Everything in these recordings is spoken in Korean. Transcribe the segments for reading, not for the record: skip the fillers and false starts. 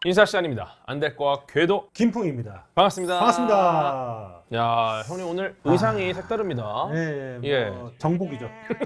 인사 시간입니다. 안될과학 궤도 김풍입니다. 반갑습니다. 반갑습니다. 야, 형님 오늘 의상이 색다릅니다. 네, 뭐 예. 정복이죠. 네,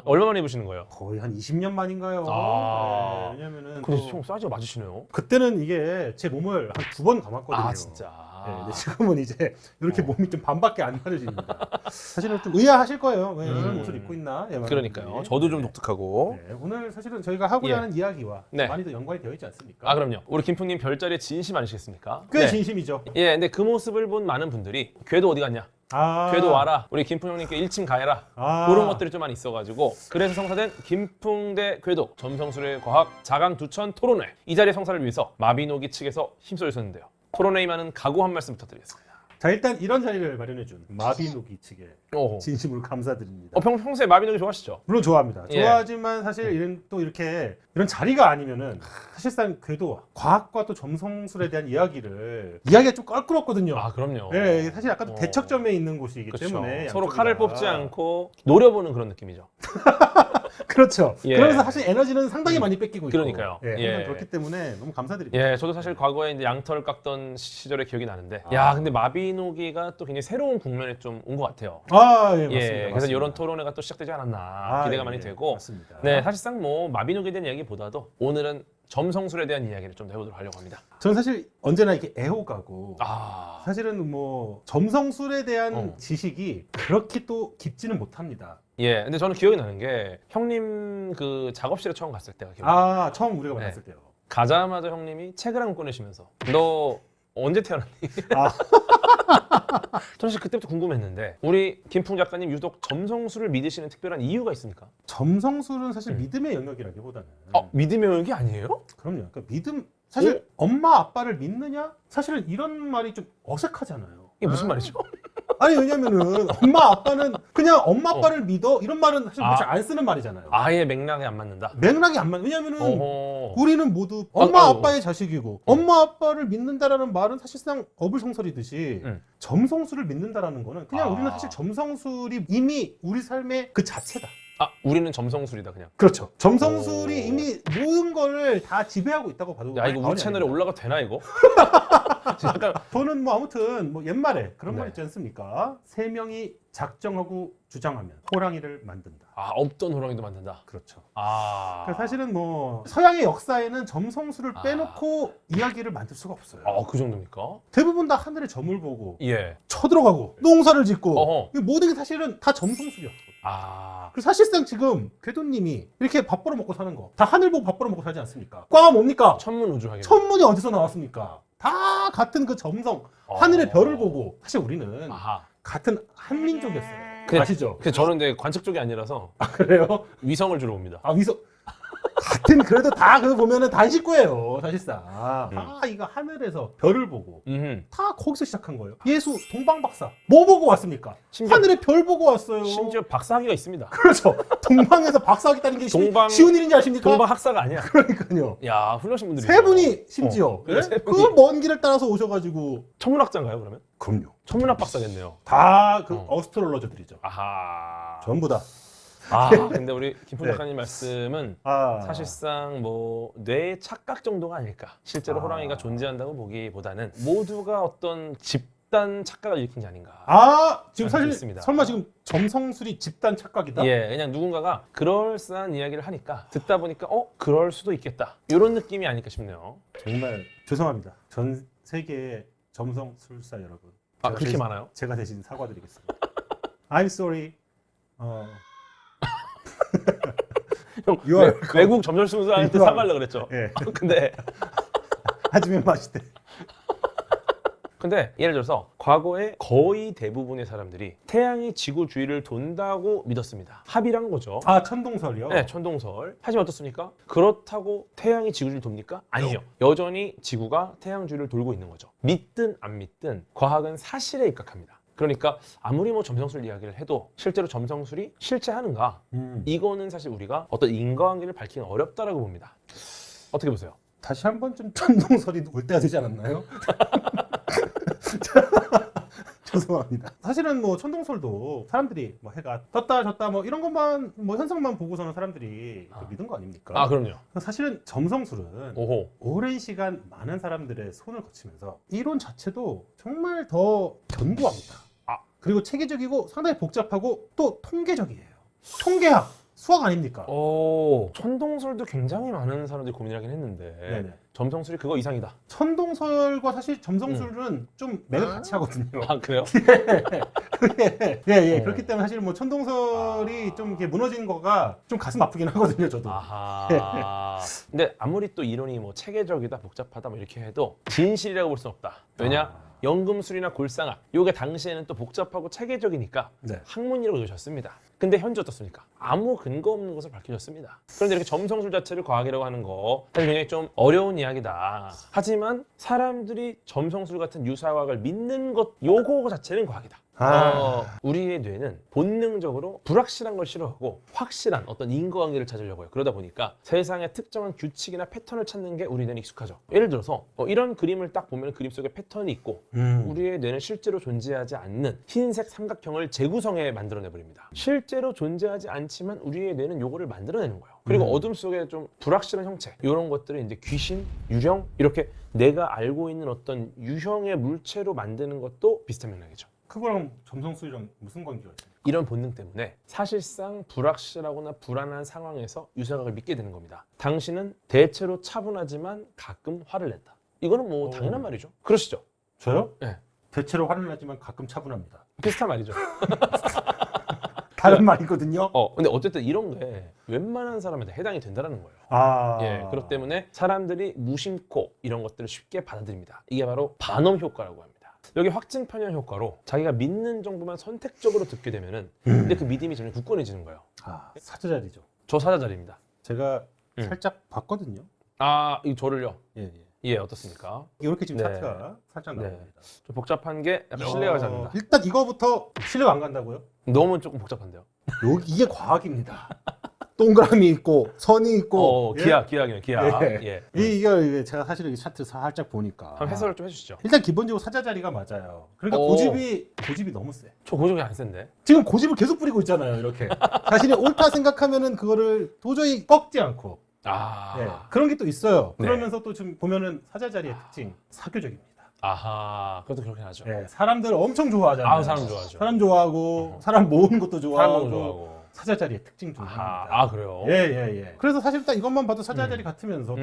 얼마 만에 입으시는 거예요? 거의 한 20년 만인가요? 아. 네, 왜냐면은 근데 또 형 사이즈가 맞으시네요. 그때는 이게 제 몸을 한 2번 감았거든요. 아 진짜. 네, 근데 지금은 이제 이렇게 몸이 좀 반밖에 안 가려집니다. 사실은 좀 의아하실 거예요. 왜 이런 옷을 입고 있나? 예, 많은 그러니까요. 분들이. 저도 좀 네. 독특하고. 네, 오늘 사실은 저희가 하고자 예. 하는 이야기와 네. 많이 더 연관이 되어 있지 않습니까? 아 그럼요. 우리 김풍님 별자리에 진심 아니시겠습니까? 꽤 네. 진심이죠. 예, 근데 그 모습을 본 많은 분들이 궤도 어디 갔냐? 아, 궤도 와라. 우리 김풍 형님께 일침 가해라. 아. 그런 것들이 좀 많이 있어가지고 그래서 성사된 김풍대 궤도 점성술의 과학 자강두천 토론회. 이 자리의 성사를 위해서 마비노기 측에서 힘써 주셨는데요. 토론회에 임하는 각오 한 말씀 부탁드리겠습니다. 자, 일단 이런 자리를 마련해준 마비노기 측에 오. 진심으로 감사드립니다. 평소에 마비노기 좋아하시죠? 물론 좋아합니다. 예. 좋아하지만 사실 이런 또 이렇게 이런 자리가 아니면은 사실상 궤도 과학과 또 점성술에 대한 이야기가 좀 껄끄럽거든요. 아 그럼요. 네, 사실 약간 어. 대척점에 있는 곳이기 그렇죠. 때문에 서로 양쪽이 칼을 다. 뽑지 않고 노려보는 그런 느낌이죠. 그렇죠. 예. 그러면서 사실 에너지는 상당히 많이 뺏기고 있고. 그러니까요. 예, 예. 항상 그렇기 때문에 너무 감사드립니다. 예, 저도 사실 과거에 이제 양털을 깎던 시절의 기억이 나는데, 야, 근데 마비노기가 또 굉장히 새로운 국면에 좀 온 것 같아요. 아, 예, 예, 맞습니다. 그래서 맞습니다. 이런 토론회가 또 시작되지 않았나 아, 기대가 예, 많이 예, 되고, 맞습니다. 네, 사실상 뭐 마비노기에 대한 이야기보다도 오늘은 점성술에 대한 이야기를 좀 더 해보도록 하려고 합니다. 저는 사실 언제나 이렇게 애호가고 아, 사실은 뭐 점성술에 대한 어. 지식이 그렇게 또 깊지는 못합니다. 예, 근데 저는 기억이 나는 게 형님 그 작업실에 처음 갔을 때가 기억이 나요. 아, 처음 우리가 네. 만났을 때요. 가자마자 형님이 책을 한 권 꺼내시면서 너 언제 태어났니? 아. 저는 사실 그때부터 궁금했는데 우리 김풍 작가님 유독 점성술을 믿으시는 특별한 이유가 있습니까? 점성술은 사실 믿음의 영역이라기보다는 믿음의 영역이 아니에요? 그럼요. 그러니까 믿음 사실 엄마 아빠를 믿느냐? 사실은 이런 말이 좀 어색하잖아요. 이게 무슨 말이죠? 아니 왜냐면은 엄마 아빠는 그냥 엄마 아빠를 믿어 이런 말은 사실 아. 잘 안 쓰는 말이잖아요. 아예 맥락에 안 맞는다. 맥락이 안 맞. 왜냐면은 어허. 우리는 모두 엄마 아, 아빠의 자식이고 엄마 아빠를 믿는다라는 말은 사실상 어불성설이듯이 점성술을 믿는다라는 거는 그냥 아. 우리는 사실 점성술이 이미 우리 삶의 그 자체다. 아 우리는 점성술이다 그냥. 그렇죠. 점성술이 오. 이미 모든 걸 다 지배하고 있다고 봐도 야 이거 우리 과언이 채널에 아닙니다. 올라가도 되나 이거? 약간 저는 뭐 아무튼 뭐 옛말에 그런 네. 말 있지 않습니까? 세 명이 작정하고 주장하면 호랑이를 만든다. 아 없던 호랑이도 만든다. 그렇죠. 아. 그러니까 사실은 뭐 서양의 역사에는 점성술을 아. 빼놓고 이야기를 만들 수가 없어요. 그 정도입니까? 대부분 다 하늘의 점을 보고 예. 쳐들어가고 농사를 짓고 어허. 이 모든 게 사실은 다 점성술이었어. 아. 그리고 사실상 지금 궤도님이 이렇게 밥 벌어 먹고 사는 거 다 하늘 보고 밥 벌어 먹고 살지 않습니까? 과가 뭡니까? 천문우주학이. 천문이 어디서 나왔습니까? 다 같은 그 점성 하늘의 별을 보고 사실 우리는 아하. 같은 한민족이었어요. 그냥- 아시죠? 그래서 저는 근데 관측 쪽이 아니라서 아 그래요? 위성을 주로 봅니다. 아 위서 같은 그래도 다 그 보면은 다 식구예요 사실상. 이거 하늘에서 별을 보고 다 거기서 시작한 거예요. 예수 동방박사 뭐 보고 왔습니까? 심지어- 하늘의 별 보고 왔어요. 심지어 박사학위가 있습니다. 그렇죠. 동방에서 박사하겠다는 게 동방- 쉬운 일인지 아십니까? 동방 학사가 아니야. 그러니까요. 야 훌륭하신 분들이. 세 분이 심지어 그래, 세 분이. 그 먼 길을 따라서 오셔가지고 천문학자인가요 그러면? 그럼요. 천문학 박사겠네요. 다 그 어. 어스트롤러저들이죠. 아하. 전부 다. 근데 우리 김풍 네. 작가님 말씀은 아, 사실상 뭐 뇌의 착각 정도가 아닐까. 실제로 아. 호랑이가 존재한다고 보기보다는 모두가 어떤 집단 착각을 일으킨 게 아닌가. 지금 알고 사실 있습니다. 설마 지금 점성술이 집단 착각이다? 예, 그냥 누군가가 그럴싸한 이야기를 하니까 듣다 보니까 그럴 수도 있겠다. 이런 느낌이 아닐까 싶네요. 정말 죄송합니다. 전 세계의 점성술사 여러분. 제가 그렇게 대신- 많아요? 제가 대신 사과드리겠습니다. I'm sorry. 형, You are 외국 점절승사한테 You are- 사과하려고 그랬죠. 예. 근데 하지만 맛있대. 근데 예를 들어서 과거에 거의 대부분의 사람들이 태양이 지구 주위를 돈다고 믿었습니다. 합의란 거죠. 천동설이요? 네, 천동설. 하지만 어떻습니까? 그렇다고 태양이 지구 주위를 돕니까? 아니죠. 여전히 지구가 태양 주위를 돌고 있는 거죠. 믿든 안 믿든 과학은 사실에 입각합니다. 그러니까 아무리 뭐 점성술 이야기를 해도 실제로 점성술이 실체하는가? 이거는 사실 우리가 어떤 인과관계를 밝히기는 어렵다라고 봅니다. 어떻게 보세요? 다시 한 번 좀 천동설이 올 때가 되지 않았나요? 죄송합니다. 사실은 뭐 천동설도 사람들이 뭐 해가 떴다 졌다 뭐 이런 것만 뭐 현상만 보고서는 사람들이 믿은 거 아닙니까? 아 그럼요. 사실은 점성술은 오호. 오랜 시간 많은 사람들의 손을 거치면서 이론 자체도 정말 더 견고합니다. 그리고 체계적이고 상당히 복잡하고 또 통계적이에요. 통계학, 수학 아닙니까? 오, 천동설도 굉장히 많은 사람들이 고민하긴 했는데 네네. 점성술이 그거 이상이다. 천동설과 사실 점성술은 좀 맥을 같이 하거든요. 아 그래요? 예. 그렇기 때문에 사실 뭐 천동설이 좀 이렇게 무너지는 거가 좀 가슴 아프긴 하거든요, 저도. 아하. 근데 아무리 또 이론이 뭐 체계적이다, 복잡하다 뭐 이렇게 해도 진실이라고 볼 수는 없다. 왜냐? 연금술이나 골상학 요게 당시에는 또 복잡하고 체계적이니까 네. 학문이라고 여겼습니다. 근데 현재 어떻습니까? 아무 근거 없는 것을 밝혀졌습니다. 그런데 이렇게 점성술 자체를 과학이라고 하는 거 사실 굉장히 좀 어려운 이야기다. 하지만 사람들이 점성술 같은 유사과학을 믿는 것 요거 자체는 과학이다. 우리의 뇌는 본능적으로 불확실한 걸 싫어하고 확실한 어떤 인과관계를 찾으려고 해요. 그러다 보니까 세상의 특정한 규칙이나 패턴을 찾는 게 우리 뇌는 익숙하죠. 예를 들어서 이런 그림을 딱 보면 그림 속에 패턴이 있고 우리의 뇌는 실제로 존재하지 않는 흰색 삼각형을 재구성해 만들어내버립니다. 실제로 존재하지 않지만 우리의 뇌는 요거를 만들어내는 거예요. 그리고 어둠 속에 좀 불확실한 형체 이런 것들을 이제 귀신, 유령 이렇게 내가 알고 있는 어떤 유형의 물체로 만드는 것도 비슷한 맥락이죠. 그거랑 점성술이랑 무슨 관계가 있어요? 이런 본능 때문에 사실상 불확실하거나 불안한 상황에서 유사각을 믿게 되는 겁니다. 당신은 대체로 차분하지만 가끔 화를 낸다. 이거는 뭐 당연한 말이죠. 그러시죠? 저요? 네. 대체로 화를 내지만 가끔 차분합니다. 비슷한 말이죠. 다른 말이거든요. 근데 어쨌든 이런 게 웬만한 사람한테 해당이 된다는 거예요. 그렇기 때문에 사람들이 무심코 이런 것들을 쉽게 받아들입니다. 이게 바로 반음 효과라고 합니다. 여기 확증 편향 효과로 자기가 믿는 정보만 선택적으로 듣게 되면은 근데 그 믿음이 점점 굳건해지는 거예요. 사자자리죠. 저 사자자리입니다. 제가 살짝 봤거든요. 이 저를요? 예. 어떻습니까? 이렇게 지금 네. 차트가 살짝 나옵니다. 좀 복잡한 게 약간 신뢰가 가지 않는다. 일단 이거부터 신뢰가 안 간다고요? 너무 조금 복잡한데요. 이게 과학입니다. 동그라미 있고 선이 있고 기하기네 기하. 이게 제가 사실 이 차트 살짝 보니까 한번 해설을 좀 해주시죠. 일단 기본적으로 사자자리가 맞아요. 그러니까 고집이 너무 세. 저 고집이 안 센데. 지금 고집을 계속 부리고 있잖아요. 이렇게 자신이 옳다 생각하면은 그거를 도저히 꺾지 않고 그런 게 또 있어요. 그러면서 또 지금 보면은 사자자리의 특징 사교적입니다. 그것도 그렇긴 하죠. 사람들 엄청 좋아하잖아요. 사람 좋아하죠. 사람 좋아하고 사람 모으는 것도 좋아하고. 좋아하고. 사자자리의 특징 중 하나입니다. 그래요? 예. 그래서 사실 딱 이것만 봐도 사자자리 같으면서도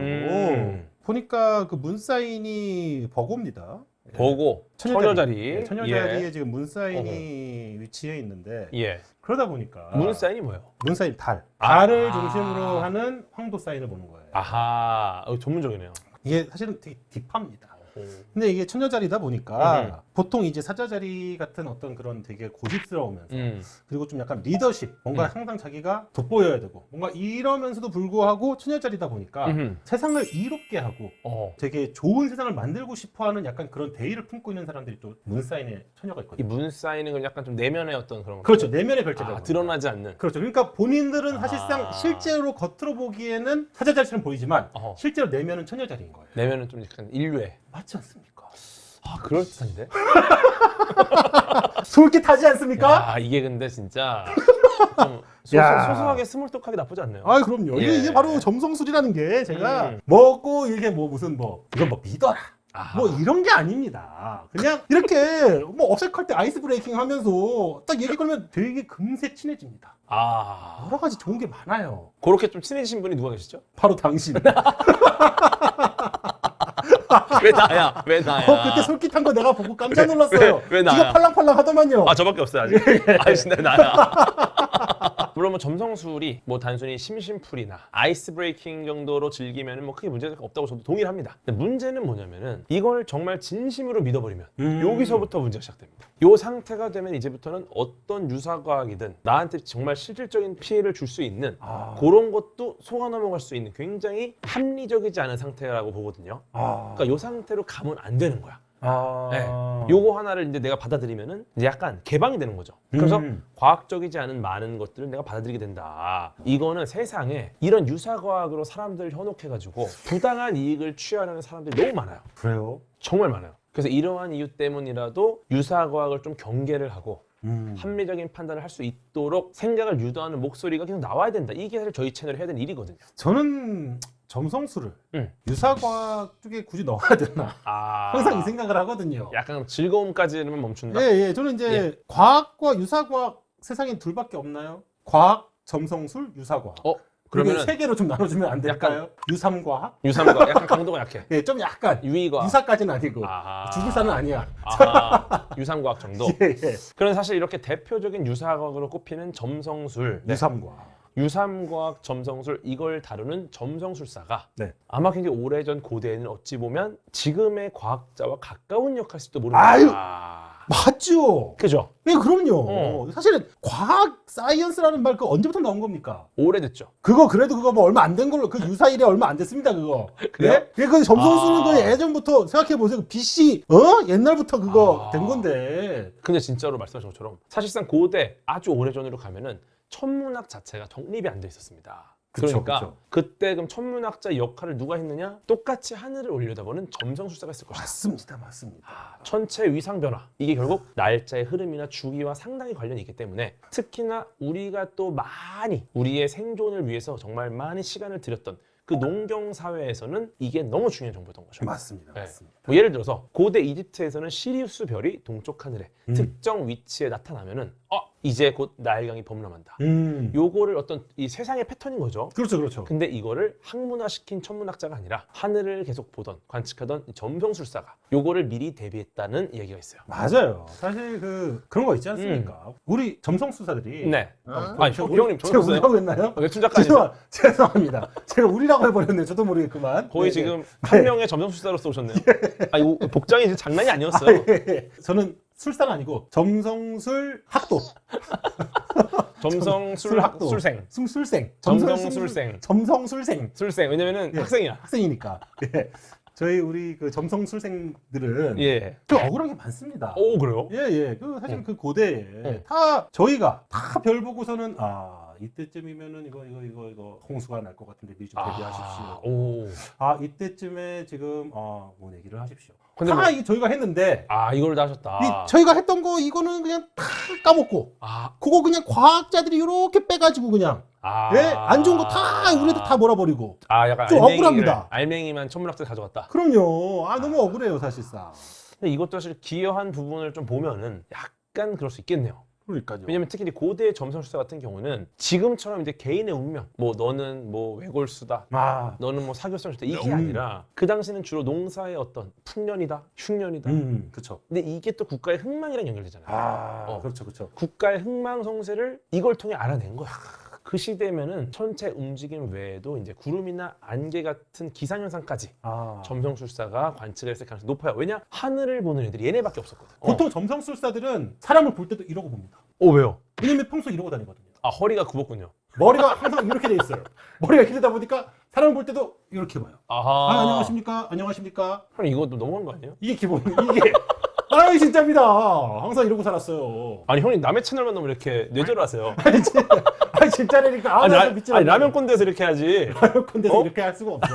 보니까 그 문사인이 버고입니다. 버고 처녀자리. 처녀자리에 지금 문사인이 위치해 있는데 그러다 보니까 문사인이 뭐예요? 문사인 달을 중심으로 하는 황도 사인을 보는 거예요. 전문적이네요. 이게 사실은 되게 딥합니다. 근데 이게 처녀자리다 보니까 보통 이제 사자자리 같은 어떤 그런 되게 고집스러우면서 그리고 좀 약간 리더십 뭔가 항상 자기가 돋보여야 되고 뭔가 이러면서도 불구하고 처녀자리다 보니까 세상을 이롭게 하고 되게 좋은 세상을 만들고 싶어하는 약간 그런 대의를 품고 있는 사람들이 또 문사인의 처녀가 있거든요. 이 문사인은 약간 좀 내면의 어떤 그런 그렇죠. 내면의 별제가 드러나지 않는. 그렇죠. 그러니까 본인들은 사실상 실제로 겉으로 보기에는 사자자리처럼 보이지만 실제로 내면은 처녀자리인 거예요. 내면은 좀 약간 인류애. 맞지 않습니까? 그럴듯한데? 솔깃하지 않습니까? 이게 근데 진짜 좀 소소하게 스몰톡하게 나쁘지 않네요. 그럼요. 이게 바로 점성술이라는 게 제가 먹고 이게 뭐 무슨 이건 믿어라. 뭐 이런 게 아닙니다. 그냥 이렇게 뭐 어색할 때 아이스 브레이킹 하면서 딱 얘기 걸면 되게 금세 친해집니다. 여러 가지 좋은 게 많아요. 그렇게 좀 친해지신 분이 누가 계시죠? 바로 당신. 왜 나야? 그때 솔깃한 거 내가 보고 깜짝 놀랐어요. 왜 나야? 귀가 팔랑팔랑 하더만요. 저밖에 없어요 아직. 진짜 나야. 물론 뭐 점성술이 뭐 단순히 심심풀이나 아이스 브레이킹 정도로 즐기면 뭐 크게 문제가 없다고 저도 동의를 합니다. 근데 문제는 뭐냐면은 이걸 정말 진심으로 믿어버리면 여기서부터 문제가 시작됩니다. 이 상태가 되면 이제부터는 어떤 유사과학이든 나한테 정말 실질적인 피해를 줄 수 있는 그런 것도 속아 넘어갈 수 있는 굉장히 합리적이지 않은 상태라고 보거든요. 그러니까 이 상태로 가면 안 되는 거야. 요거 하나를 이제 내가 받아들이면은 이제 약간 개방이 되는 거죠. 그래서 과학적이지 않은 많은 것들을 내가 받아들이게 된다. 이거는 세상에 이런 유사과학으로 사람들을 현혹해가지고 부당한 이익을 취하려는 사람들이 너무 많아요. 그래요? 정말 많아요. 그래서 이러한 이유 때문이라도 유사과학을 좀 경계를 하고 합리적인 판단을 할 수 있도록 생각을 유도하는 목소리가 계속 나와야 된다. 이게 사실 저희 채널이 해야 되는 일이거든요. 저는 점성술을 유사과학 쪽에 굳이 넣어야 되나 항상 이 생각을 하거든요. 약간 즐거움까지는 멈춘다. 예, 저는 이제 과학과 유사과학 세상에 둘밖에 없나요? 과학, 점성술, 유사과학. 그러면 그러면은 세 개로 좀 나눠주면 안 될까요? 유삼과학? 유삼과 약간 강도가 약해. 예, 좀 약간 유의과. 유사까지는 아니고 죽을 사는 아니야. 유삼과학 정도. 예. 그런 사실 이렇게 대표적인 유사과학으로 꼽히는 점성술, 유삼과학. 유삼과학, 점성술 이걸 다루는 점성술사가 네. 아마 굉장히 오래전 고대에는 어찌 보면 지금의 과학자와 가까운 역할일지도 모릅니다. 아유! 맞죠. 그죠? 네, 그럼요. 사실은 과학 사이언스라는 말 그 언제부터 나온 겁니까? 오래됐죠. 그래도 그거 뭐 얼마 안 된 걸로 그 유사일에 얼마 안 됐습니다 그거. 그래요? 네? 그 점성술은 그 예전부터 생각해 보세요. 그 BC 옛날부터 그거 된 건데. 근데 진짜로 말씀하신 것처럼 사실상 고대 아주 오래전으로 가면은 천문학 자체가 정립이 안 돼 있었습니다. 그러니까 그쵸. 그때 그럼 천문학자 역할을 누가 했느냐? 똑같이 하늘을 올려다보는 점성술사가 있을 것이다. 맞습니다. 천체 위상 변화 이게 결국 날짜의 흐름이나 주기와 상당히 관련이 있기 때문에 특히나 우리가 또 많이 우리의 생존을 위해서 정말 많은 시간을 들였던 그 농경 사회에서는 이게 너무 중요한 정보였던 거죠. 맞습니다. 뭐 예를 들어서 고대 이집트에서는 시리우스 별이 동쪽 하늘에 특정 위치에 나타나면은 이제 곧 나일강이 범람한다. 요거를 어떤 이 세상의 패턴인 거죠. 그렇죠. 근데 이거를 학문화시킨 천문학자가 아니라 하늘을 계속 보던 관측하던 이 점성술사가 요거를 미리 대비했다는 얘기가 있어요. 맞아요. 사실 그런 거 있지 않습니까? 우리 점성술사들이 네. 형님 제가 우리라고 했나요? 웹툰 작가 아니세요? 죄송합니다. 제가 우리라고 해버렸네요. 저도 모르겠구만. 거의 지금 한 명의 점성술사로서 오셨네요. 아니 복장이 진짜 장난이 아니었어요. 저는 술사는 아니고 점성술 학도. 점성술생. 술생. 점성술생. 점성술생. 술생. 왜냐면은 학생이야. 학생이니까. 예. 우리 그 점성술생들은 좀 억울한 게 많습니다. 오 그래요? 예. 사실 그 고대에 다 저희가 다 별 보고서는 이때쯤이면은 이거 홍수가 날 것 같은데 미리 좀 대비하십시오. 이때쯤에 지금 뭐 얘기를 하십시오. 근데 다 저희가 했는데 이걸 다 하셨다. 저희가 했던 거 이거는 그냥 다 까먹고 그거 그냥 과학자들이 이렇게 빼가지고 그냥 안 좋은 거 다 우리한테 다 몰아버리고 약간 좀 억울합니다. 알맹이만 천문학자 가져갔다. 그럼요. 너무 억울해요 사실상. 근데 이것도 사실 기여한 부분을 좀 보면은 약간 그럴 수 있겠네요. 그러니까요. 왜냐면 특히 고대 점성술사 같은 경우는 지금처럼 이제 개인의 운명, 뭐 너는 뭐 외골수다, 너는 뭐 사교성수다 이게 아니라 그 당시는 주로 농사의 어떤 풍년이다, 흉년이다. 그렇죠. 근데 이게 또 국가의 흥망이랑 연결되잖아요. 그렇죠. 국가의 흥망성쇠를 이걸 통해 알아낸 거야. 그 시대면은 천체 움직임 외에도 이제 구름이나 안개 같은 기상현상까지 점성술사가 관측을 했을 가능성이 높아요. 왜냐? 하늘을 보는 애들이 얘네밖에 없었거든. 보통 점성술사들은 사람을 볼 때도 이러고 봅니다. 왜요? 왜냐면 평소 이러고 다니거든요. 허리가 굽었군요. 머리가 항상 이렇게 돼 있어요. 머리가 이렇게 되다 보니까 사람을 볼 때도 이렇게 봐요. 안녕하십니까? 그럼 이것도 너무한 거 아니에요? 이게 기본, 이게. 진짜입니다. 항상 이러고 살았어요. 형님 남의 채널만 나오면 이렇게 뇌절하세요. 진짜라니까. 라면 꼰대에서 이렇게 해야지. 라면 꼰대에서 이렇게 할 수가 없어.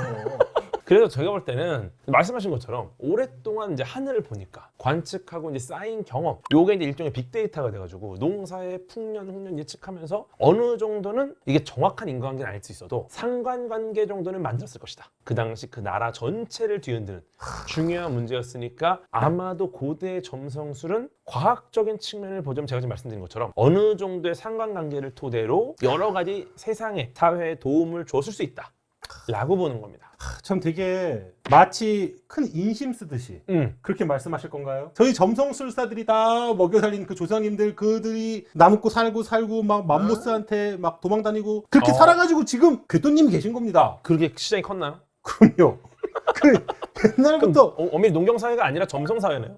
그래서 제가 볼 때는 말씀하신 것처럼 오랫동안 이제 하늘을 보니까 관측하고 이제 쌓인 경험, 요게 이제 일종의 빅데이터가 돼가지고 농사의 풍년, 흉년 예측하면서 어느 정도는 이게 정확한 인과관계는 알 수 있어도 상관관계 정도는 만들었을 것이다. 그 당시 그 나라 전체를 뒤흔드는 중요한 문제였으니까 아마도 고대의 점성술은 과학적인 측면을 보자면 제가 지금 말씀드린 것처럼 어느 정도의 상관관계를 토대로 여러 가지 세상에 사회에 도움을 줬을 수 있다. 라고 보는 겁니다. 참 되게 마치 큰 인심 쓰듯이 그렇게 말씀하실 건가요? 저희 점성술사들이 다 먹여 살린 그 조상님들 그들이 나무고 살고 막 맘모스한테 막 도망다니고 그렇게 살아가지고 지금 궤도님이 계신 겁니다. 그렇게 시장이 컸나요? 그럼요. 옛날부터 엄밀히 농경사회가 아니라 점성사회네요.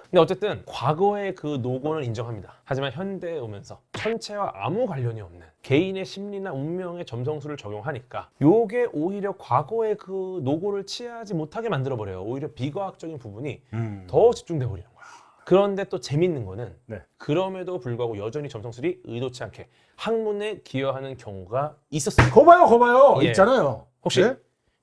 근데 어쨌든 과거의 그 노고는 인정합니다. 하지만 현대에 오면서 천체와 아무 관련이 없는 개인의 심리나 운명의 점성술을 적용하니까 요게 오히려 과거의 그 노고를 취하지 못하게 만들어버려요. 오히려 비과학적인 부분이 더 집중돼 버리는 거야. 그런데 또 재밌는 거는 그럼에도 불구하고 여전히 점성술이 의도치 않게 학문에 기여하는 경우가 있었어요. 거봐요. 있잖아요. 혹시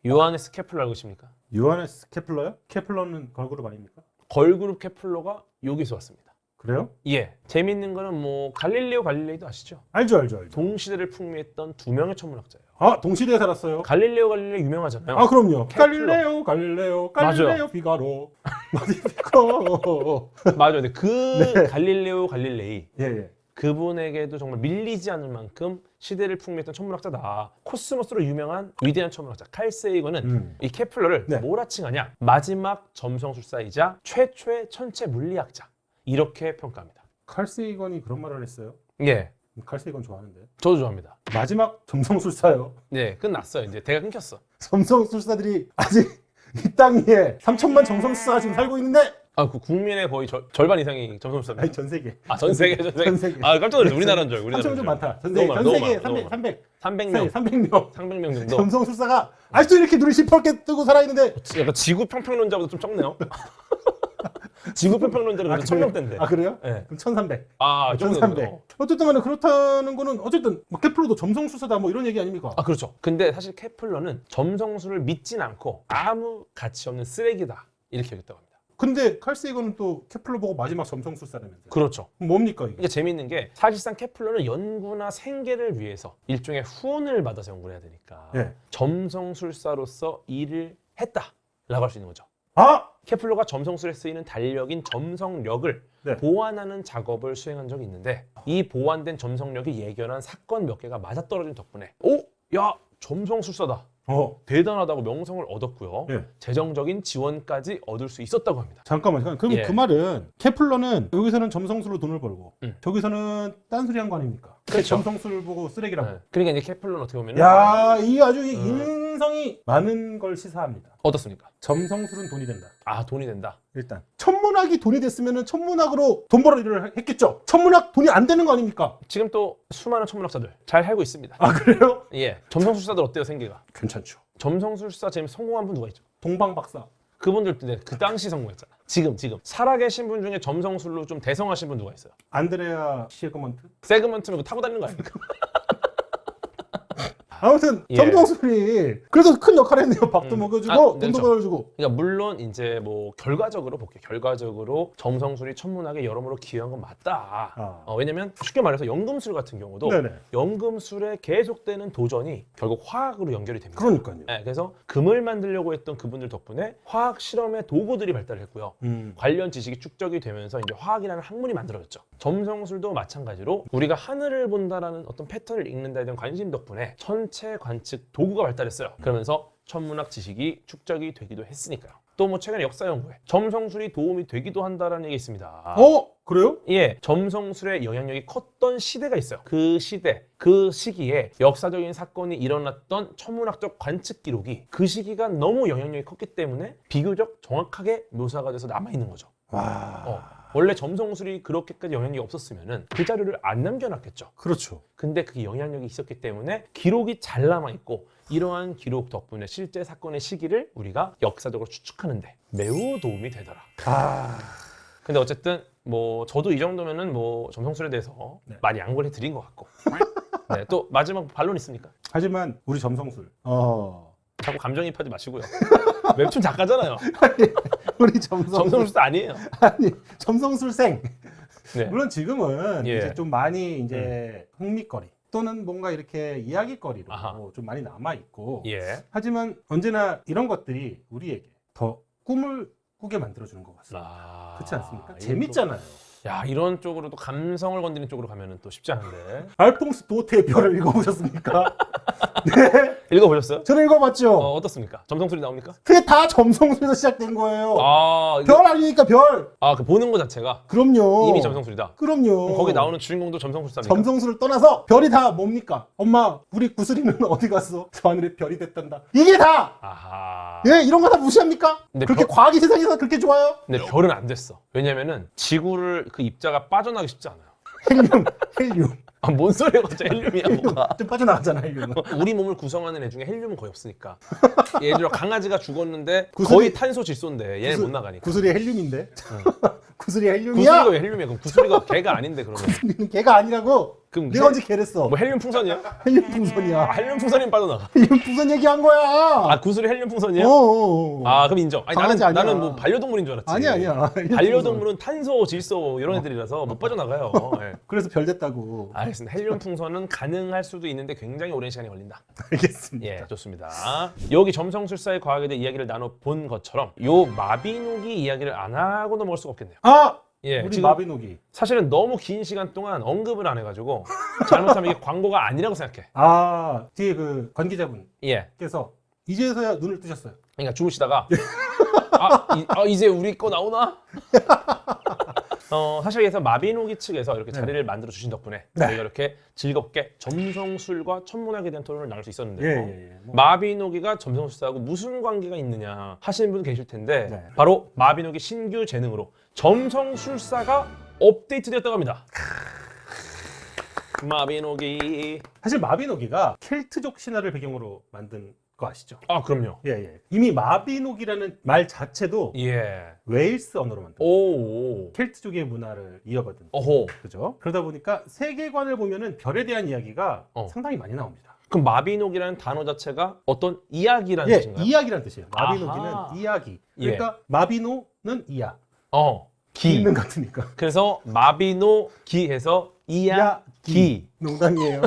요하네스 케플러 알고 계십니까? 요하네스 케플러요? 케플러는 걸그룹 아닙니까? 걸그룹 케플러가 여기서 왔습니다. 그래요? 예. 재밌는 거는 뭐 갈릴레오 갈릴레이도 아시죠? 알죠. 동시대를 풍미했던 두 명의 천문학자예요. 아, 동시대에 살았어요. 갈릴레오 갈릴레이 유명하잖아요. 아, 그럼요. 케플러. 갈릴레오 피가로. 마디피코. 맞아요. 근데 그 네. 갈릴레오 갈릴레이 예. 그분에게도 정말 밀리지 않을 만큼 시대를 풍미했던 천문학자다. 코스모스로 유명한 위대한 천문학자 칼 세이건은 이 케플러를 네. 뭐라칭하냐? 마지막 점성술사이자 최초의 천체 물리학자 이렇게 평가합니다. 칼 세이건이 그런 말을 했어요. 예, 칼 세이건 좋아하는데. 저도 좋아합니다. 마지막 점성술사요. 네, 끝났어요. 이제 대가 끊겼어. 점성술사들이 아직 이 땅 위에 3천만 점성술사가 지금 살고 있는데. 아, 그 국민의 거의 절반 이상이 점성술사입니다. 아니, 전 세계. 아, 전 세계. 전 세계. 아, 깜짝 놀랐어. 우리나라인 줄. 우리나라. 3천 좀 많다. 전 너무 세계. 많아, 전 세계 너무 많아, 300. 300명. 300명. 300명 정도. 점성술사가 아직도 이렇게 눈을 시퍼렇게 뜨고 살아있는데. 약간 지구 평평론자보다 좀 적네요. 지구 평평론자는 아, 1000명대인데. 아, 그래요? 네. 그럼 1300. 아, 1300. 어쨌든 간에 그렇다는 거는 어쨌든 뭐 케플러도 점성술사다 뭐 이런 얘기 아닙니까? 아, 그렇죠. 근데 사실 케플러는 점성술을 믿진 않고 아무 가치 없는 쓰레기다. 이렇게 여겼다고 합니다. 근데 칼 세이건은 또 케플러 보고 마지막 점성술사라면서요. 그렇죠. 그럼 뭡니까 이게? 이게 재미있는 게 사실상 케플러는 연구나 생계를 위해서 일종의 후원을 받아서 연구를 해야 되니까 예. 점성술사로서 일을 했다라고 할 수 있는 거죠. 아! 케플러가 점성술에 쓰이는 달력인 점성력을 네. 보완하는 작업을 수행한 적이 있는데 이 보완된 점성력이 예견한 사건 몇 개가 맞아떨어진 덕분에 야, 점성술사다. 대단하다고 명성을 얻었고요. 예. 재정적인 지원까지 얻을 수 있었다고 합니다. 잠깐만. 그럼 예. 그 말은 케플러는 여기서는 점성술로 돈을 벌고 저기서는 딴소리 한 거 아닙니까? 그렇죠. 점성술 보고 쓰레기라고. 네. 그러니까 이제 케플러는 어떻게 보면 야, 이 아주 인성이 많은 걸 시사합니다. 어떻습니까? 점성술은 돈이 된다. 아, 돈이 된다. 일단 천문학이 돈이 됐으면 천문학으로 돈 벌어 일을 했겠죠. 천문학 돈이 안 되는 거 아닙니까? 지금 또 수많은 천문학자들 잘 살고 있습니다. 아, 그래요? 예, 점성술사들 어때요, 생계가? 괜찮죠. 점성술사 지금 성공한 분 누가 있죠? 동방 박사. 그분들 그 당시 성공했잖아. 지금 살아계신 분 중에 점성술로 좀 대성하신 분 누가 있어요? 안드레아 시에그먼트. 세그먼트면 그거 타고 다니는 거 아닙니까? 아무튼 예. 점성술이 그래도 큰 역할을 했네요. 밥도 먹여주고 돈도 그렇죠. 벌어주고. 그러니까 물론 이제 뭐 결과적으로 볼게요. 결과적으로 점성술이 천문학에 여러모로 기여한 건 맞다. 왜냐면 쉽게 말해서 연금술 같은 경우도 네네. 연금술에 계속되는 도전이 결국 화학으로 연결이 됩니다. 그러니까요. 네, 그래서 금을 만들려고 했던 그분들 덕분에 화학 실험의 도구들이 발달했고요. 관련 지식이 축적이 되면서 이제 화학이라는 학문이 만들어졌죠. 점성술도 마찬가지로 우리가 하늘을 본다라는 어떤 패턴을 읽는다에 대한 관심 덕분에 천체 관측 도구가 발달했어요. 그러면서 천문학 지식이 축적이 되기도 했으니까요. 또 뭐 최근에 역사 연구에 점성술이 도움이 되기도 한다라는 얘기 있습니다. 그래요? 예, 점성술의 영향력이 컸던 시대가 있어요. 그 시대, 그 시기에 역사적인 사건이 일어났던 천문학적 관측 기록이 그 시기가 너무 영향력이 컸기 때문에 비교적 정확하게 묘사가 돼서 남아있는 거죠. 와. 원래 점성술이 그렇게까지 영향력이 없었으면은 그 자료를 안 남겨놨겠죠. 그렇죠. 근데 그게 영향력이 있었기 때문에 기록이 잘 남아있고 이러한 기록 덕분에 실제 사건의 시기를 우리가 역사적으로 추측하는데 매우 도움이 되더라. 근데 어쨌든 뭐 저도 이 정도면은 뭐 점성술에 대해서 많이 양보를 해드린 것 같고 네, 또 마지막 반론 있습니까? 하지만 우리 점성술. 자꾸 감정이입하지 마시고요. 웹툰 작가잖아요. 우리 점성술. 점성술도 아니에요. 아니, 점성술생. 네. 물론 지금은 예. 이제 좀 많이 이제 흥미거리 또는 뭔가 이렇게 이야기거리로 아하. 좀 많이 남아 있고. 예. 하지만 언제나 이런 것들이 우리에게 더 꿈을 꾸게 만들어주는 것 같습니다. 그렇지 않습니까? 재밌잖아요. 야, 이런 쪽으로 또 감성을 건드리는 쪽으로 가면은 또 쉽지 않은데. 알퐁스 도테의 별을 읽어보셨습니까? 네, 읽어보셨어요? 저는 읽어봤죠. 어떻습니까? 점성술이 나옵니까? 그게 다 점성술에서 시작된 거예요. 아, 별 아니니까 별. 그 보는 거 자체가 그럼요. 이미 점성술이다. 그럼요. 그럼 거기 나오는 주인공도 점성술사입니까? 점성술을 떠나서 별이 다 뭡니까? 엄마, 우리 구슬이는 어디 갔어? 저 하늘에 별이 됐단다. 이게 다! 아하. 예, 이런 거 다 무시합니까? 근데 그렇게 과학이 세상에서 그렇게 좋아요? 근데 별은 안 됐어. 왜냐면은 지구를 그 입자가 빠져나가기 쉽지 않아요. 헬륨. 뭔 소리야, 갑자기 헬륨이야, 뭐가. 좀 빠져나가잖아, 헬륨은. 우리 몸을 구성하는 애 중에 헬륨은 거의 없으니까. 예를 들어 강아지가 죽었는데 구슬이- 거의 탄소 질소인데 얘는 못 나가니까. 구슬이 헬륨인데? 구슬이 구슬이가 헬륨이야? 왜 헬륨이야? 그럼 구슬이가 개가 아닌데 그러면. 구슬이는 걔가 아니라고. 그럼 내가 언제 걔랬어? 뭐 헬륨 풍선이야? 헬륨 풍선이야. 아, 헬륨 풍선이면 빠져나가. 헬륨 풍선 얘기한 거야. 아 구슬이 헬륨 풍선이야? 어어어. 아 그럼 인정. 아니, 강아지 아니야. 나는 뭐 반려동물인 줄 알았지. 아니야. 헬륨 반려동물은 탄소, 질소 이런 애들이라서 못 빠져나가요. 네. 그래서 별 됐다고. 알겠습니다. 헬륨 풍선은 가능할 수도 있는데 굉장히 오랜 시간이 걸린다. 알겠습니다. 예, 좋습니다. 여기 점성술사의 과학에 대해 이야기를 나눠본 것처럼 요 마비노기 이야기를 안 하고 넘어갈 수가 없겠네요. 아! 예, 우리 지금 마비노기. 사실은 너무 긴 시간 동안 언급을 안 해가지고 잘못하면 이게 광고가 아니라고 생각해. 아, 뒤에 그 관계자분께서 예, 이제서야 눈을 뜨셨어요. 그러니까 주무시다가 이제 우리 거 나오나? 사실 그래서 마비노기 측에서 이렇게 자리를 만들어 주신 덕분에 네. 저희가 이렇게 즐겁게 점성술과 천문학에 대한 토론을 나눌 수 있었는데요. 예. 뭐. 마비노기가 점성술사하고 무슨 관계가 있느냐 하시는 분 계실 텐데 네. 바로 마비노기 신규 재능으로 점성술사가 업데이트되었다고 합니다. 마비노기. 사실 마비노기가 켈트족 신화를 배경으로 만든 거 아시죠? 아 그럼요. 예. 이미 마비노기라는 말 자체도 예. 웨일스 언어로 만든 오. 켈트족의 문화를 이어받은. 어호. 그죠? 그러다 보니까 세계관을 보면은 별에 대한 이야기가 어. 상당히 많이 나옵니다. 그럼 마비노기라는 단어 자체가 어떤 이야기라는 예, 뜻인가요? 이야기라는 뜻이에요. 마비노기는 아하. 이야기. 예. 그러니까 마비노는 이야. 기. 기능 같으니까. 그래서 마비노기에서 이야기. 농담이에요.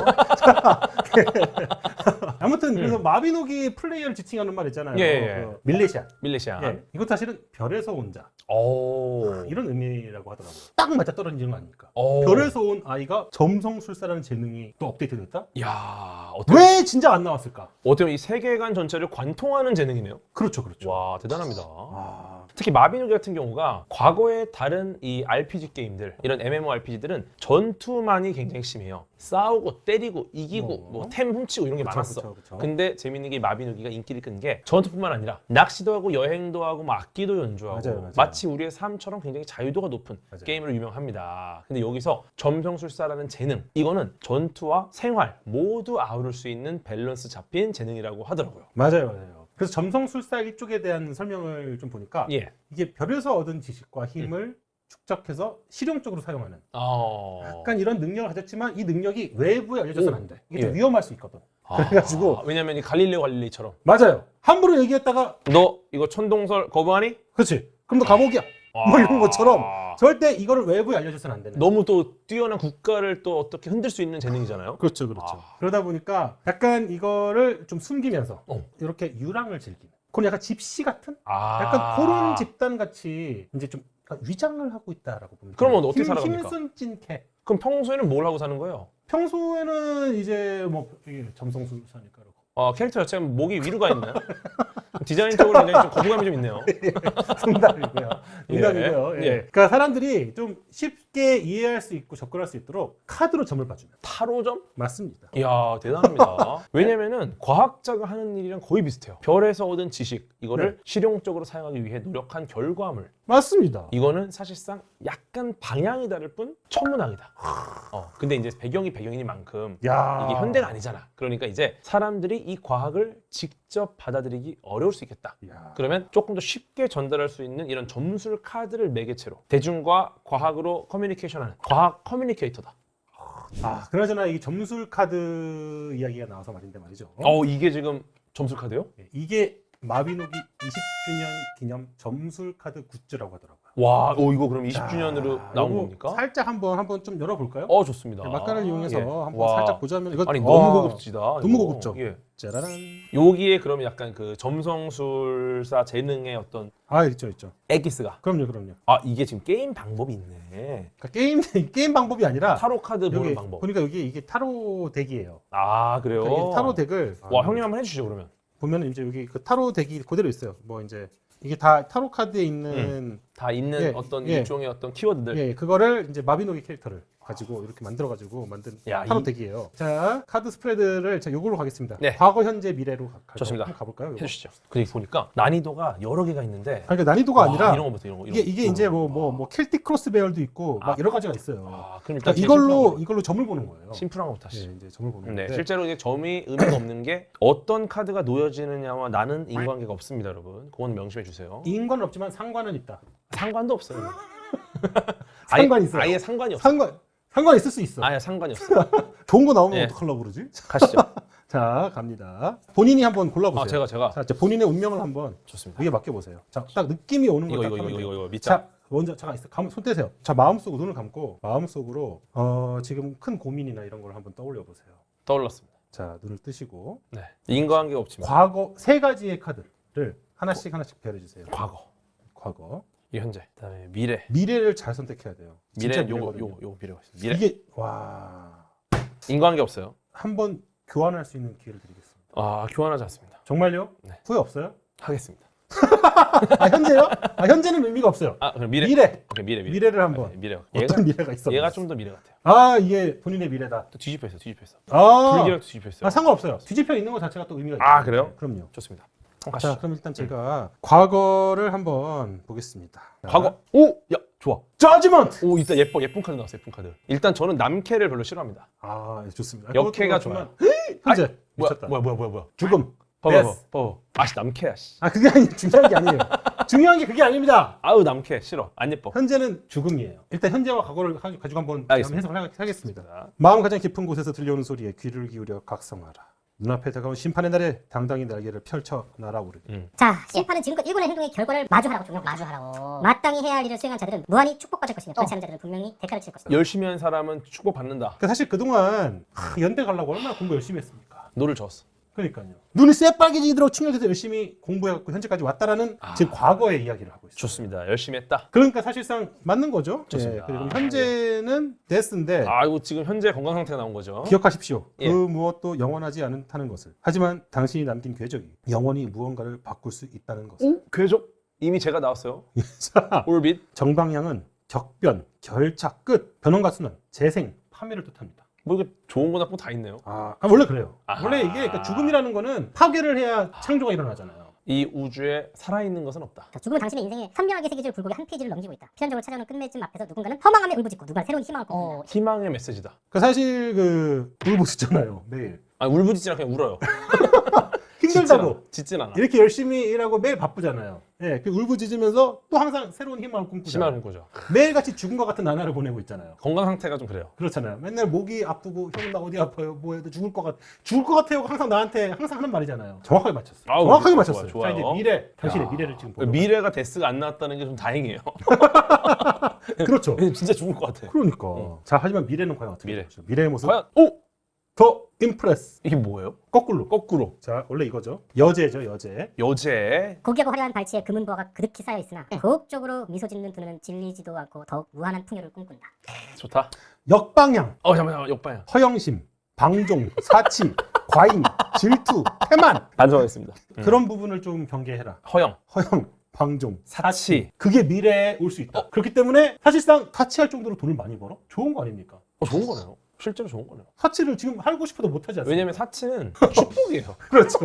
아무튼 그래서 마비노기 플레이어를 지칭하는 말 있잖아요. 예. 그 밀레시안. 밀레시안. 예. 이것 사실은 별에서 온 자. 오. 이런 의미라고 하더라고요. 딱 맞아 떨어지는 거 아닙니까? 오. 별에서 온 아이가 점성술사라는 재능이 또 업데이트됐다? 야, 어떻게 왜 진작 안 나왔을까? 보면 이 세계관 전체를 관통하는 재능이네요. 그렇죠. 와, 대단합니다. 아, 특히 마비노기 같은 경우가 과거의 다른 이 RPG 게임들, 이런 MMORPG들은 전투만이 굉장히 심해요. 싸우고 때리고 이기고 뭐 템 훔치고 이런 게 많았어. 그쵸. 근데 재밌는 게 마비노기가 인기를 끈 게 전투뿐만 아니라 낚시도 하고 여행도 하고 뭐 악기도 연주하고 맞아요. 마치 우리의 삶처럼 굉장히 자유도가 높은 맞아요. 게임으로 유명합니다. 근데 여기서 점성술사라는 재능, 이거는 전투와 생활 모두 아우를 수 있는 밸런스 잡힌 재능이라고 하더라고요. 맞아요. 그래서 점성술사 일족에 대한 설명을 좀 보니까 예. 이게 별에서 얻은 지식과 힘을 축적해서 실용적으로 사용하는 어... 약간 이런 능력을 가졌지만 이 능력이 외부에 알려져서는 안 돼. 이게 좀 예. 위험할 수 있거든. 그래가지고 왜냐면 이 갈릴레오 갈릴레이처럼 맞아요. 함부로 얘기했다가 너 이거 천동설 거부하니? 그렇지. 그럼 너 감옥이야. 뭐 이런 것처럼 절대 이거를 외부에 알려줘서는 안 되는. 너무 또 뛰어난 국가를 또 어떻게 흔들 수 있는 재능이잖아요. 그렇죠. 그러다 보니까 약간 이거를 좀 숨기면서 어. 이렇게 유랑을 즐기는. 그건 약간 집시 같은? 아. 약간 그런 집단 같이 이제 좀 위장을 하고 있다라고 봅니다. 그러면 어떻게 살아갑니까? 힘쓴 찐캐. 그럼 평소에는 뭘 하고 사는 거예요? 평소에는 이제 뭐 이게 점성술사니까 그러고. 캐릭터 자체가 목이 위로 가 있나요? 디자인적으로 굉장히 좀 거부감이 좀 있네요. 농담이고요. 예. 농담이고요. 예. 예. 그러니까 사람들이 좀 쉽게 이해할 수 있고 접근할 수 있도록 카드로 점을 봐주면 타로점? 맞습니다. 이야 대단합니다. 왜냐면은 과학자가 하는 일이랑 거의 비슷해요. 별에서 얻은 지식 이거를 실용적으로 사용하기 위해 노력한 결과물. 맞습니다. 이거는 사실상 약간 방향이 다를 뿐 천문학이다. 근데 이제 배경이니만큼 야. 이게 현대가 아니잖아. 그러니까 이제 사람들이 이 과학을 직접 받아들이기 어려울 수 있겠다. 야. 그러면 조금 더 쉽게 전달할 수 있는 이런 점술 카드를 매개체로 대중과 과학으로 커뮤니케이션하는 과학 커뮤니케이터다. 아, 그나저나 이 점술 카드 이야기가 나와서 말이죠. 이게 지금 점술 카드요? 예, 이게 마비노기 20주년 기념 점술 카드 굿즈라고 하더라고요. 와, 이거 그럼 20주년으로 나온 요거 겁니까? 살짝 한번 좀 열어볼까요? 좋습니다. 네, 막간을 이용해서 예. 한번 와. 살짝 보자면 이거 아니 너무 고급지다. 너무 이거. 고급죠. 예. 짜라란. 여기에 그러면 약간 그 점성술사 재능의 어떤 아, 있죠. 엑기스가. 그럼요. 이게 지금 게임 방법이 있네. 그러니까 게임 방법이 아니라 타로 카드 보는 여기 방법. 보니까 이게 타로 덱이에요. 그래요? 그러니까 이 타로 덱을 와, 형님 한번 해주시죠 그러면. 보면은 이제 여기 그 타로 덱이 그대로 있어요. 뭐 이제 이게 다 타로 카드에 있는 다 있는 예, 어떤 예. 일종의 어떤 키워드들. 예, 그거를 이제 마비노기 캐릭터를 가지고 이렇게 만들어가지고 만든 야, 타로 덱이에요. 자, 카드 스프레드를 자 요걸로 가겠습니다. 네. 과거, 현재, 미래로 좋습니다. 한번 가볼까요? 요거? 해주시죠. 근데 보니까 난이도가 여러 개가 있는데. 그러니까 난이도가 와, 아니라 이런 거부터 이런 거. 이게 이제 뭐 켈틱 크로스 배열도 있고 막 여러 가지가 있어요. 그럼 일단 그러니까 이걸로 점을 보는 거예요. 심플한 것부터 예, 하시죠. 이제 점을 보는 네, 건데. 실제로 이제 점이 의미가 없는 게 어떤 카드가 놓여지느냐와 나는 인관계가 없습니다, 여러분. 그건 명심해 주세요. 인관은 없지만 상관은 있다. 상관도 없어요. 상관이 있어요. 아예 상관이 없어요. 상관 있을 수 있어. 아예 상관이 없어요. 좋은 거 나오면 예. 어떡하려고 그러지? 가시죠. 자, 갑니다. 본인이 한번 골라보세요. 제가 자, 이제 본인의 운명을 한번 좋습니다. 위에 맡겨보세요. 자, 딱 느낌이 오는 걸 이거 딱 이거 하면 이거 돼요. 이거 밑자. 자, 먼저 잠깐 있어. 손 떼세요. 자, 마음속으로 눈을 감고 마음속으로 지금 큰 고민이나 이런 걸 한번 떠올려 보세요. 떠올랐습니다. 자, 눈을 뜨시고 네. 인과관계가 없지만 과거 세 가지의 카드를 하나씩 배려 주세요. 과거. 이 현재. 그다음에 미래. 미래를 잘 선택해야 돼요. 미래 진짜 요거 미래거든요. 요거 미래가 있어요. 미래. 이게 와. 인과관계 없어요. 한번 교환할 수 있는 기회를 드리겠습니다. 아 교환하지 않습니다. 정말요? 네. 후회 없어요? 하겠습니다. 아, 현재요? 아, 현재는 의미가 없어요. 아 그럼 미래. 미래. 오케이, 미래. 미래를 한번. 네, 미래. 어떤 미래가 있어? 얘가 좀 더 미래 같아요. 아, 이게 본인의 미래다. 또 뒤집혀 있어. 아, 불기력도 뒤집혀 있어요. 상관없어요. 뒤집혀 있는 것 자체가 또 의미가 있어요. 아, 그래요? 그럼요. 좋습니다. 자, 가시죠. 그럼 일단 제가 과거를 한번 보겠습니다. 자, 과거. 오, 야, 좋아. 저지먼트. 오, 일단 예쁜 카드 나왔어. 예쁜 카드. 일단 저는 남캐를 별로 싫어합니다. 아, 예, 좋습니다. 역캐가 그것도 좋아요. 그렇지만 현재 미쳤다. 뭐야. 죽음. 봐봐. 데스. 아씨 남캐야. 씨. 아, 그게 중요한 게 아니에요. 중요한 게 그게 아닙니다. 아우 남캐 싫어. 안 예뻐. 현재는 죽음이에요. 일단 현재와 과거를 가지고 한번 알겠습니다. 해석을 하겠습니다. 마음 가장 깊은 곳에서 들려오는 소리에 귀를 기울여 각성하라. 눈앞에 다가온 심판의 날에 당당히 날개를 펼쳐 날아오르기. 자, 심판은 지금껏 일본의 행동의 결과를 마주하라고 종종 마주하라고. 마땅히 해야 할 일을 수행한 자들은 무한히 축복받을 것이며 그렇지 않은 자들은 분명히 대가를 치를 것이다. 열심히 한 사람은 축복 받는다. 그러니까 사실 그동안 연대 가려고 얼마나 공부 열심히 했습니까? 노를 졌어. 그러니까요. 눈이 새빨개지도록 충혈돼서 열심히 공부해갖고 현재까지 왔다라는 지금 과거의 이야기를 하고 있어요. 좋습니다. 열심히 했다. 그러니까 사실상 맞는 거죠. 좋습니다. 예, 그리고 현재는 데스인데 아이고 지금 현재 건강 상태가 나온 거죠. 기억하십시오. 예. 그 무엇도 영원하지 않다는 것을. 하지만 당신이 남긴 궤적이 영원히 무언가를 바꿀 수 있다는 것을. 오, 궤적 이미 제가 나왔어요. 자, 올빗. 정방향은 격변, 결착, 끝. 변원과 순환, 재생, 파멸을 뜻합니다. 뭐 이게 좋은 거 나쁜 거 다 있네요. 원래 그래요. 아하. 원래 이게 그러니까 죽음이라는 거는 파괴를 해야 창조가 일어나잖아요. 이 우주에 살아있는 것은 없다. 자, 죽음은 당신의 인생에 선명하게 새겨질 굴곡의 한 페이지를 넘기고 있다. 필연적으로 찾아오는 끝맺음 앞에서 누군가는 허망함에 울부짖고 누군가는 새로운 희망을 꿈꾼다. 희망의 메시지다. 그 사실 그 울부짖잖아요 매일. 아 울부짖지 않고 그냥 울어요. 힘들다고 짖진 않아. 이렇게 열심히 일하고 매일 바쁘잖아요. 예, 그 울부짖으면서 또 항상 새로운 희망을 꿈꾸잖아요. 희망을 꿈꾸죠. 매일같이 죽은 것 같은 나날을 보내고 있잖아요. 건강 상태가 좀 그래요. 그렇잖아요. 맨날 목이 아프고 형 나 어디 아파요 뭐 해도 죽을 것 같아요. 항상 나한테 항상 하는 말이잖아요. 정확하게 맞췄어요. 아우, 정확하게 좋아, 맞췄어요. 좋아요. 자, 이제 미래 당신의 야. 미래를 지금 보는 미래가 데스가 안 나왔다는 게 좀 다행이에요. 그렇죠. 진짜 죽을 것 같아. 그러니까. 자, 하지만 미래는 과연 어떻게 미래. 될까요? 미래의 모습 과연 오 더 임프레스. 이게 뭐예요? 거꾸로. 거꾸로 자, 원래 이거죠. 여제죠, 여제. 여제 고귀하고 화려한 발치에 금은 보화가 그득히 쌓여 있으나 고혹적으로 미소 짓는 두 눈은 질리지도 않고 더욱 무한한 풍요를 꿈꾼다. 좋다. 역방향, 잠깐만 역방향. 허영심, 방종, 사치, 과잉, 질투, 태만. 안정하겠습니다. 그런 부분을 좀 경계해라. 허영, 허영, 방종, 사치. 그게 미래에 올 수 있다. 그렇기 때문에 사실상 사치할 정도로 돈을 많이 벌어? 좋은 거 아닙니까? 좋은 거네요. 실제로 좋은 거네요. 사치를 지금 하고 싶어도 못 하지 않습니까? 왜냐면 사치는 축복이에요. 그렇죠.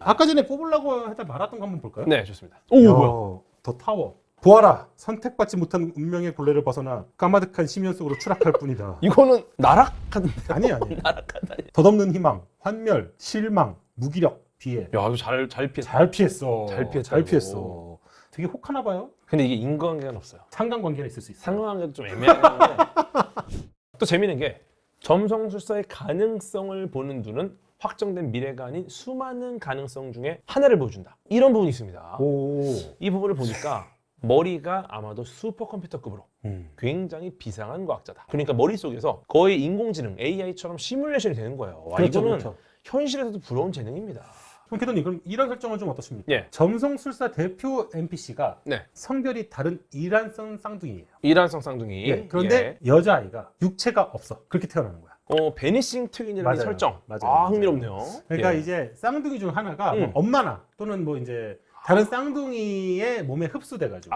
아까 전에 뽑으려고 하다 말았던 거 한번 볼까요? 네, 좋습니다. 오, 뭐야? 더 타워. 보아라. 선택받지 못한 운명의 굴레를 벗어나 까마득한 심연 속으로 추락할 뿐이다. 이거는 나락하는데. 아니에요. 나락하다니. 덧없는 희망, 환멸, 실망, 무기력, 비애. 야, 이거 잘 피했어. 잘 피했어. 잘 피했다고. 잘 피했어. 되게 혹하나 봐요. 근데 이게 인과관계는 없어요. 상관관계가 있을 수 있어요. 상관관계도 좀 애매한데. 또 재밌는 게 점성술사의 가능성을 보는 눈은 확정된 미래가 아닌 수많은 가능성 중에 하나를 보여준다. 이런 부분이 있습니다. 오. 이 부분을 보니까 머리가 아마도 슈퍼컴퓨터급으로 음. 굉장히 비상한 과학자다. 그러니까 머릿속에서 거의 인공지능 AI처럼 시뮬레이션이 되는 거예요. 와, 그렇죠, 이거는 그렇죠. 현실에서도 부러운 재능입니다. 그럼 캐더님, 그럼 이런 설정은 좀 어떻습니까? 예. 점성술사 대표 NPC가 네. 성별이 다른 이란성 쌍둥이에요. 이란성 쌍둥이. 예. 그런데 여자아이가 육체가 없어. 그렇게 태어나는 거야. 베니싱 트윈이라는 맞아요. 설정. 맞아요. 흥미롭네요. 그러니까 예. 이제 쌍둥이 중 하나가 뭐 음. 엄마나 또는 뭐 이제 다른 쌍둥이의 몸에 흡수돼가지고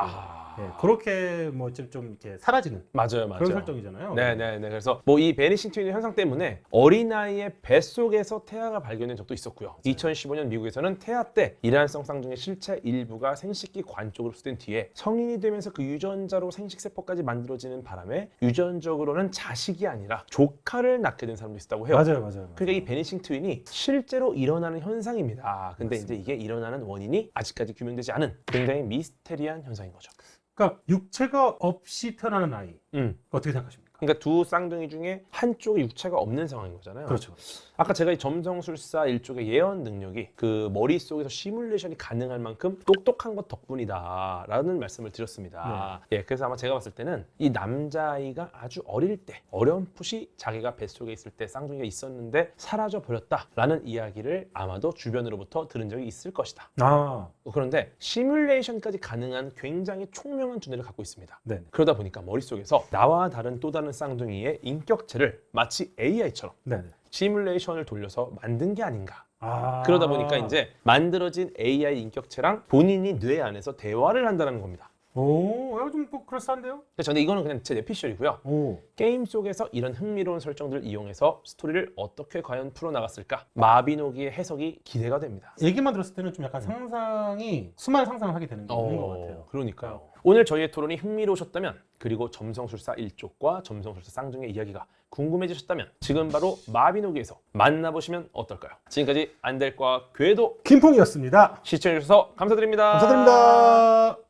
예, 그렇게 뭐 좀 이렇게 사라지는 맞아요. 그런 설정이잖아요. 네네네. 그래서 뭐 이 베니싱 트윈 현상 때문에 어린아이의 뱃속에서 태아가 발견된 적도 있었고요. 2015년 미국에서는 태아 때 이란성 쌍둥이 실체 일부가 생식기 관 쪽으로 흡수된 뒤에 성인이 되면서 그 유전자로 생식세포까지 만들어지는 바람에 유전적으로는 자식이 아니라 조카를 낳게 된 사람도 있다고 해요. 맞아요. 그러니까 이 베니싱 트윈이 실제로 일어나는 현상입니다. 근데 이제 이게 일어나는 원인이 아직까지 규명되지 않은 굉장히 미스테리한 현상인 거죠. 그러니까 육체가 없이 태어나는 아이 음. 어떻게 생각하십니까? 그러니까 두 쌍둥이 중에 한쪽에 육체가 없는 상황인 거잖아요. 그렇죠. 아까 제가 이 점성술사 일족의 예언 능력이 그 머릿속에서 시뮬레이션이 가능할 만큼 똑똑한 것 덕분이다라는 말씀을 드렸습니다. 예, 그래서 아마 제가 봤을 때는 이 남자아이가 아주 어릴 때 어렴풋이 자기가 뱃속에 있을 때 쌍둥이가 있었는데 사라져 버렸다라는 이야기를 아마도 주변으로부터 들은 적이 있을 것이다. 아, 그런데 시뮬레이션까지 가능한 굉장히 총명한 두뇌를 갖고 있습니다. 네. 그러다 보니까 머릿속에서 나와 다른 또 다른 쌍둥이의 인격체를 마치 AI처럼 네. 시뮬레이션을 돌려서 만든 게 아닌가. 아, 그러다 보니까 이제 만들어진 AI 인격체랑 본인이 뇌 안에서 대화를 한다는 겁니다. 오, 좀뭐 그럴싸한데요? 근데 저는 이거는 그냥 제 뇌피셜이고요. 오, 게임 속에서 이런 흥미로운 설정들을 이용해서 스토리를 어떻게 과연 풀어나갔을까? 마비노기의 해석이 기대가 됩니다. 얘기만 들었을 때는 좀 약간 상상이 수많은 상상을 하게 되는 게 있는 것 같아요. 그러니까요. 오늘 저희의 토론이 흥미로우셨다면, 그리고 점성술사 일족과 점성술사 쌍둥이의 이야기가 궁금해지셨다면 지금 바로 마비노기에서 만나보시면 어떨까요? 지금까지 안될과 궤도 김풍이었습니다. 시청해주셔서 감사드립니다. 감사드립니다.